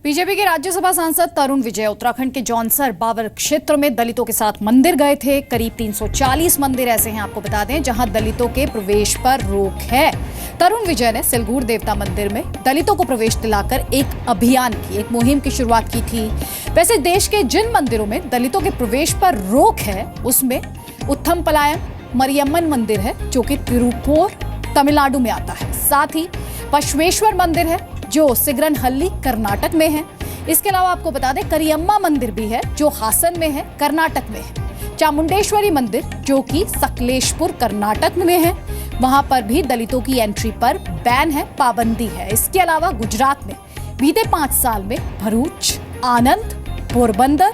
BJP के राज्यसभा सांसद तरुण विजय उत्तराखंड के जौनसर बाबर क्षेत्र में दलितों के साथ मंदिर गए थे। करीब 340 मंदिर ऐसे हैं, आपको बता दें, जहां दलितों के प्रवेश पर रोक है। तरुण विजय ने सिलगुड़ देवता मंदिर में दलितों को प्रवेश दिलाकर एक अभियान की, एक मुहिम की शुरुआत की थी। वैसे देश के जिन मंदिरों में दलितों के प्रवेश पर रोक है उसमें उत्थमपलायम मरियम्मन मंदिर है, जो कि तिरुपुर तमिलनाडु में आता है। साथ ही पश्वेश्वर मंदिर है जो सिगरनहल्ली कर्नाटक में है। इसके अलावा आपको बता दें करियम्मा मंदिर भी है जो हासन में है, कर्नाटक में है। चामुंडेश्वरी मंदिर जो कि सकलेशपुर कर्नाटक में है, वहां पर भी दलितों की एंट्री पर बैन है, पाबंदी है। इसके अलावा गुजरात में बीते 5 साल में भरूच, आनंद, पोरबंदर,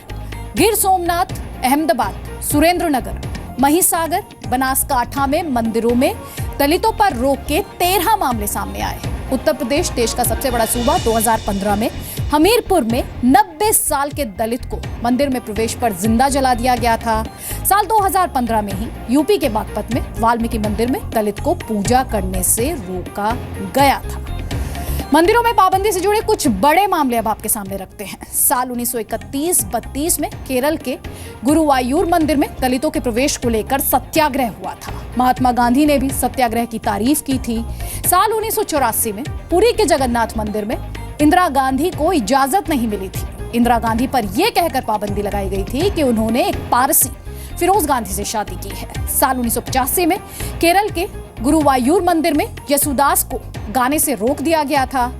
गिर सोमनाथ, अहमदाबाद, सुरेंद्रनगर, महिसागर, बनासकांठा में मंदिरों में दलितों पर रोक के 13 मामले सामने आए। उत्तर प्रदेश देश का सबसे बड़ा सूबा 2015 में हमीरपुर में 90 साल के दलित को मंदिर में प्रवेश पर जिंदा जला दिया गया था। साल 2015 में ही यूपी के बागपत में वाल्मीकि मंदिर में दलित को पूजा करने से रोका गया था। मंदिरों में पाबंदी से जुड़े कुछ बड़े मामले अब आपके सामने रखते हैं। साल 1931-32 में केरल के गुरुवायूर मंदिर में दलितों के प्रवेश को लेकर सत्याग्रह हुआ था। महात्मा गांधी ने भी सत्याग्रह की तारीफ की थी। साल 1984 में पुरी के जगन्नाथ मंदिर में इंदिरा गांधी को इजाजत नहीं मिली थी। इंदिरा गांधी पर यह कहकर पाबंदी लगाई गई थी कि उन्होंने एक पारसी फिरोज गांधी से शादी की है। साल 1985 में केरल के गुरुवायूर मंदिर में यसुदास को गाने से रोक दिया गया था।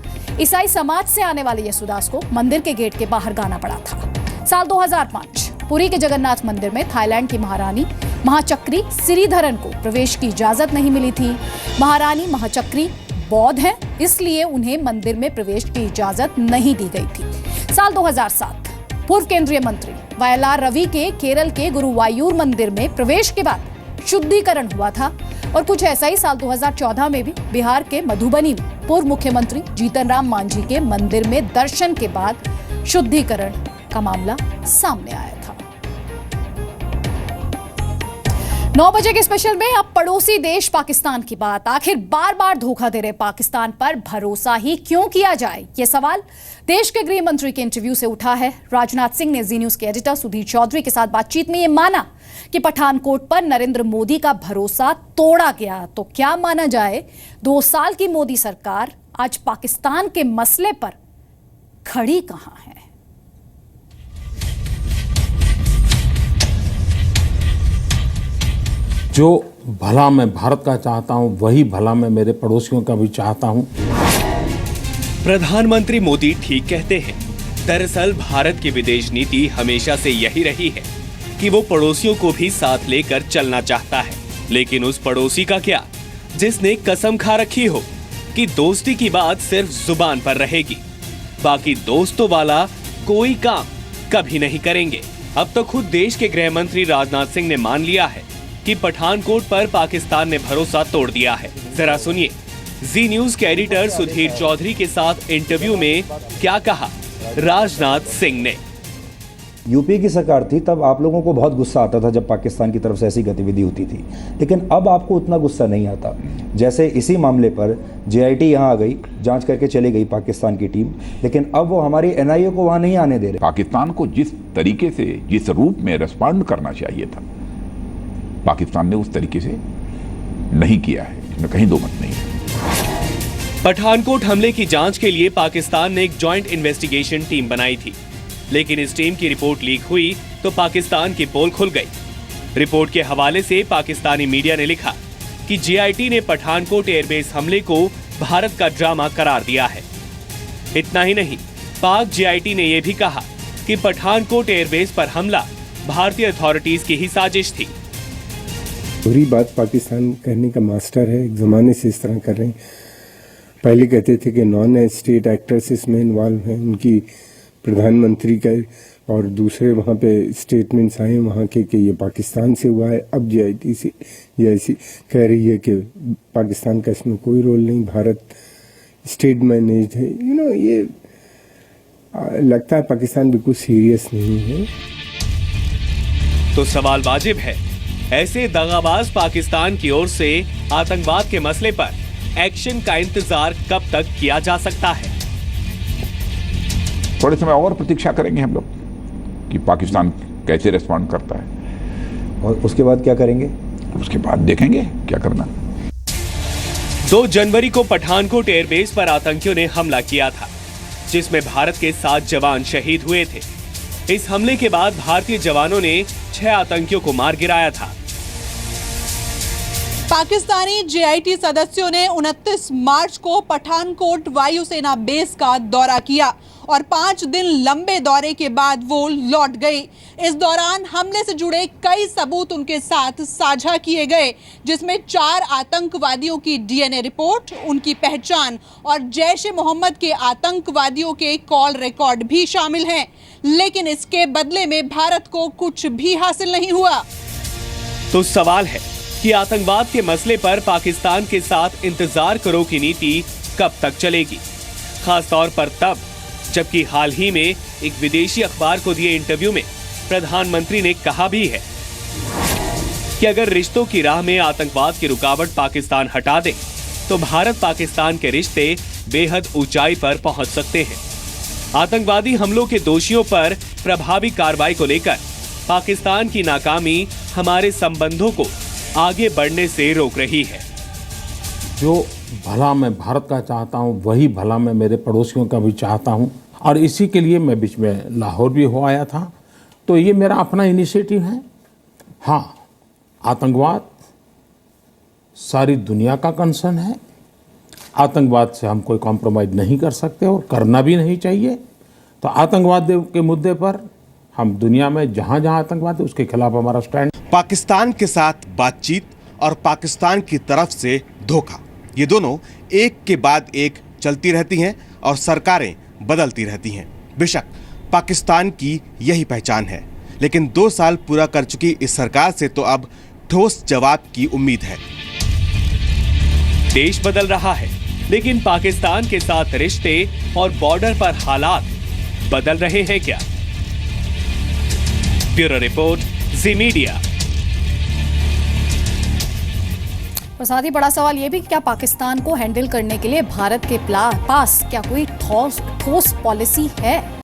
ईसाई समाज से आने वाले यसुदास को मंदिर के गेट के बाहर गाना पड़ा था। साल 2005 पुरी के जगन्नाथ मंदिर में थाईलैंड की महारानी महाचक्री सिरिधरन को प्रवेश की इजाजत नहीं मिली थी। महारानी महाचक्री बौद्ध हैं, इसलिए उन्हें मंदिर में प्रवेश की इजाजत नहीं दी गई थी। साल 2007 पूर्व केंद्रीय मंत्री वायलार रवि के केरल के गुरुवायूर मंदिर में प्रवेश के बाद शुद्धिकरण हुआ था। और कुछ ऐसा ही साल 2014 में भी बिहार के मधुबनी में पूर्व मुख्यमंत्री जीतन राम मांझी के मंदिर में दर्शन के बाद शुद्धिकरण का मामला सामने आया था। 9 बजे के स्पेशल में अब पड़ोसी देश पाकिस्तान की बात। आखिर बार बार धोखा दे रहे पाकिस्तान पर भरोसा ही क्यों किया जाए, ये सवाल देश के गृह मंत्री के इंटरव्यू से उठा है। राजनाथ सिंह ने जी न्यूज के एडिटर सुधीर चौधरी के साथ बातचीत में ये माना कि पठानकोट पर नरेंद्र मोदी का भरोसा तोड़ा गया। तो क्या माना जाए, 2 साल की मोदी सरकार आज पाकिस्तान के मसले पर खड़ी कहां है? जो भला मैं भारत का चाहता हूं वही भला मैं मेरे पड़ोसियों का भी चाहता हूं। प्रधानमंत्री मोदी ठीक कहते हैं। दरअसल भारत की विदेश नीति हमेशा से यही रही है कि वो पड़ोसियों को भी साथ लेकर चलना चाहता है। लेकिन उस पड़ोसी का क्या जिसने कसम खा रखी हो कि दोस्ती की बात सिर्फ जुबान पर रहेगी, बाकी दोस्तों वाला कोई काम कभी नहीं करेंगे। अब तो खुद देश के गृह मंत्री राजनाथ सिंह ने मान लिया है कि पठानकोट पर पाकिस्तान ने भरोसा तोड़ दिया है। जरा सुनिए जी न्यूज के एडिटर सुधीर चौधरी के साथ इंटरव्यू में क्या कहा राजनाथ सिंह ने। यूपी की सरकार थी तब आप लोगों को बहुत गुस्सा आता था जब पाकिस्तान की तरफ से ऐसी गतिविधि होती थी, लेकिन अब आपको उतना गुस्सा नहीं आता। जैसे इसी मामले पर JIT यहाँ आ गई, जांच करके चली गई पाकिस्तान की टीम, लेकिन अब वो हमारी NIA को वहाँ नहीं आने दे रहे। पाकिस्तान को जिस तरीके से, जिस रूप में रिस्पॉन्ड करना चाहिए था, पाकिस्तान ने उस तरीके से नहीं किया है, इसमें कहीं दो मत नहीं है। पठानकोट हमले की जांच के लिए पाकिस्तान ने एक जॉइंट इन्वेस्टिगेशन टीम बनाई थी, लेकिन इस टीम की रिपोर्ट लीक हुई तो पाकिस्तान की पोल खुल गई। रिपोर्ट के हवाले से पाकिस्तानी मीडिया ने लिखा कि JIT ने पठानकोट एयरबेस हमले को भारत का ड्रामा करार दिया है। इतना ही नहीं, पाक JIT ने यह भी कहा कि पठानकोट एयरबेस पर हमला भारतीय अथॉरिटीज की ही साजिश थी। बुरी बात, पाकिस्तान कहने का मास्टर है, एक ज़माने से इस तरह कर रहे हैं। पहले कहते थे कि नॉन स्टेट एक्टर्स इसमें इन्वॉल्व हैं, उनकी प्रधानमंत्री का और दूसरे वहाँ पे स्टेटमेंट्स आए वहाँ के कि ये पाकिस्तान से हुआ है। अब JIT से ये ऐसी कह रही है कि पाकिस्तान का इसमें कोई रोल नहीं, भारत स्टेट मैनेज है। ये लगता है पाकिस्तान बिल्कुल सीरियस नहीं है। तो सवाल वाजिब है, ऐसे दगाबाज पाकिस्तान की ओर से आतंकवाद के मसले पर एक्शन का इंतजार कब तक किया जा सकता है? थोड़े समय और प्रतीक्षा करेंगे हम लोग कि पाकिस्तान कैसे रिस्पॉन्ड करता है, और उसके बाद क्या करेंगे? उसके बाद देखेंगे क्या करना। 2 जनवरी को पठानकोट एयरबेस पर आतंकियों ने हमला किया था, जिसमें भारत के 7 जवान शहीद हुए थे। इस हमले के बाद भारतीय जवानों ने 6 आतंकियों को मार गिराया था। पाकिस्तानी जेआईटी सदस्यों ने 29 मार्च को पठानकोट वायुसेना बेस का दौरा किया और 5 दिन लंबे दौरे के बाद वो लौट गए। इस दौरान हमले से जुड़े कई सबूत उनके साथ साझा किए गए, जिसमें 4 आतंकवादियों की डीएनए रिपोर्ट, उनकी पहचान और जैश-ए-मोहम्मद के आतंकवादियों के कॉल रिकॉर्ड भी शामिल हैं। लेकिन इसके बदले में भारत को कुछ भी हासिल नहीं हुआ। तो सवाल है कि आतंकवाद के मसले पर पाकिस्तान के साथ इंतजार करो की नीति कब तक चलेगी, खासतौर पर तब जबकि हाल ही में एक विदेशी अखबार को दिए इंटरव्यू में प्रधानमंत्री ने कहा भी है कि अगर रिश्तों की राह में आतंकवाद की रुकावट पाकिस्तान हटा दे तो भारत पाकिस्तान के रिश्ते बेहद ऊंचाई पर पहुंच सकते हैं। आतंकवादी हमलों के दोषियों पर प्रभावी कार्रवाई को लेकर पाकिस्तान की नाकामी हमारे संबंधों को आगे बढ़ने से रोक रही है। जो भला मैं भारत का चाहता हूँ वही भला मैं मेरे पड़ोसियों का भी चाहता हूँ, और इसी के लिए मैं बीच में लाहौर भी हो आया था। तो ये मेरा अपना इनिशिएटिव है। हाँ, आतंकवाद सारी दुनिया का कंसर्न है। आतंकवाद से हम कोई कॉम्प्रोमाइज़ नहीं कर सकते और करना भी नहीं चाहिए। तो आतंकवाद के मुद्दे पर हम दुनिया में जहाँ जहाँ आतंकवाद है उसके खिलाफ हमारा स्टैंड। पाकिस्तान के साथ बातचीत और पाकिस्तान की तरफ से धोखा, ये दोनों एक के बाद एक चलती रहती हैं और सरकारें बदलती रहती हैं। बेशक पाकिस्तान की यही पहचान है, लेकिन 2 साल पूरा कर चुकी इस सरकार से तो अब ठोस जवाब की उम्मीद है। देश बदल रहा है, लेकिन पाकिस्तान के साथ रिश्ते और बॉर्डर पर हालात बदल रहे हैं क्या? ब्यूरो रिपोर्ट, जी मीडिया। और साथ ही बड़ा सवाल ये भी कि क्या पाकिस्तान को हैंडल करने के लिए भारत के पास क्या कोई ठोस पॉलिसी है?